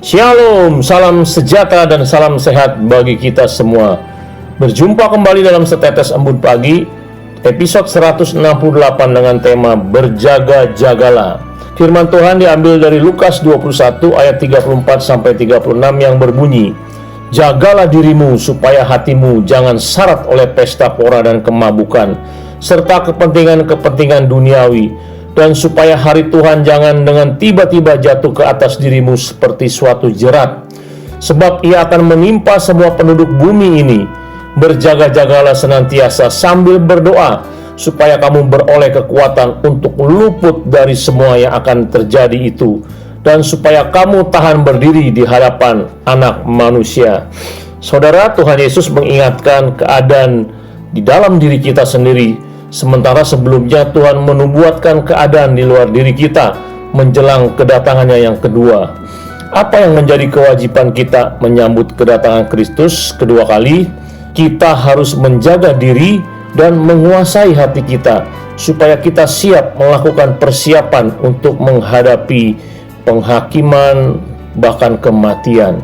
Shalom, salam sejahtera dan salam sehat bagi kita semua. Berjumpa kembali dalam Setetes Embun Pagi, episode 168 dengan tema Berjaga-jagalah. Firman Tuhan diambil dari Lukas 21 ayat 34-36 yang berbunyi, "Jagalah dirimu supaya hatimu jangan syarat oleh pesta pora dan kemabukan, serta kepentingan-kepentingan duniawi, dan supaya hari Tuhan jangan dengan tiba-tiba jatuh ke atas dirimu seperti suatu jerat. Sebab ia akan menimpa semua penduduk bumi ini. Berjaga-jagalah senantiasa sambil berdoa, supaya kamu beroleh kekuatan untuk luput dari semua yang akan terjadi itu, dan supaya kamu tahan berdiri di hadapan Anak Manusia." Saudara, Tuhan Yesus mengingatkan keadaan di dalam diri kita sendiri, sementara sebelumnya Tuhan menubuatkan keadaan di luar diri kita menjelang kedatangannya yang kedua. Apa yang menjadi kewajiban kita menyambut kedatangan Kristus kedua kali? Kita harus menjaga diri dan menguasai hati kita, supaya kita siap melakukan persiapan untuk menghadapi penghakiman, bahkan kematian.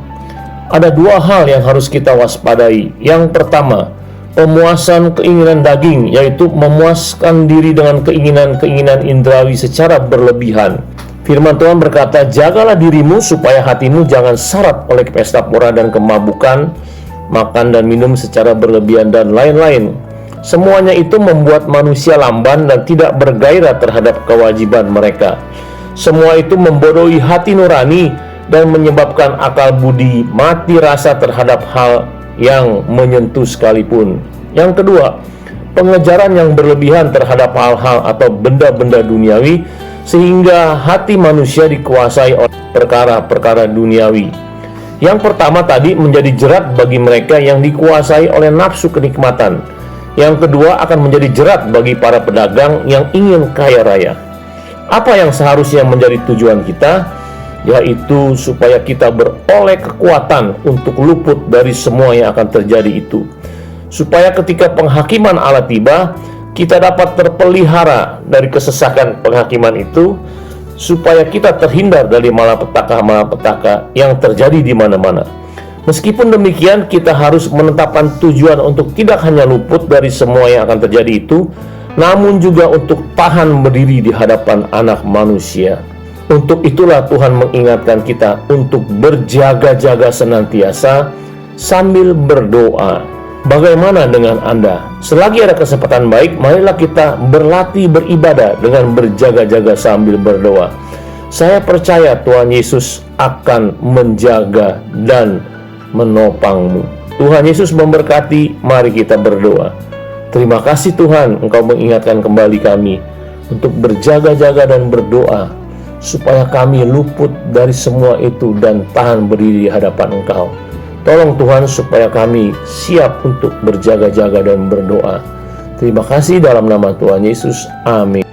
Ada dua hal yang harus kita waspadai. Yang pertama, pemuasan keinginan daging, yaitu memuaskan diri dengan keinginan-keinginan indrawi secara berlebihan. Firman Tuhan berkata, "Jagalah dirimu supaya hatimu jangan syarat oleh pesta pora dan kemabukan, makan dan minum secara berlebihan, dan lain-lain." Semuanya itu membuat manusia lamban dan tidak bergairah terhadap kewajiban mereka. Semua itu membodohi hati nurani dan menyebabkan akal budi mati rasa terhadap hal yang menyentuh sekalipun. Yang kedua, pengejaran yang berlebihan terhadap hal-hal atau benda-benda duniawi, sehingga hati manusia dikuasai oleh perkara-perkara duniawi. Yang pertama tadi menjadi jerat bagi mereka yang dikuasai oleh nafsu kenikmatan. Yang kedua akan menjadi jerat bagi para pedagang yang ingin kaya raya. Apa yang seharusnya menjadi tujuan kita? Yaitu supaya kita beroleh kekuatan untuk luput dari semua yang akan terjadi itu, supaya ketika penghakiman Allah tiba, kita dapat terpelihara dari kesesakan penghakiman itu, supaya kita terhindar dari malapetaka-malapetaka yang terjadi di mana-mana. Meskipun demikian, kita harus menetapkan tujuan untuk tidak hanya luput dari semua yang akan terjadi itu, namun juga untuk tahan berdiri di hadapan Anak Manusia. Untuk itulah Tuhan mengingatkan kita untuk berjaga-jaga senantiasa sambil berdoa. Bagaimana dengan Anda? Selagi ada kesempatan baik, marilah kita berlatih beribadah dengan berjaga-jaga sambil berdoa. Saya percaya Tuhan Yesus akan menjaga dan menopangmu. Tuhan Yesus memberkati. Mari kita berdoa. Terima kasih Tuhan, Engkau mengingatkan kembali kami untuk berjaga-jaga dan berdoa, supaya kami luput dari semua itu dan tahan berdiri di hadapan Engkau. Tolong Tuhan supaya kami siap untuk berjaga-jaga dan berdoa. Terima kasih dalam nama Tuhan Yesus. Amin.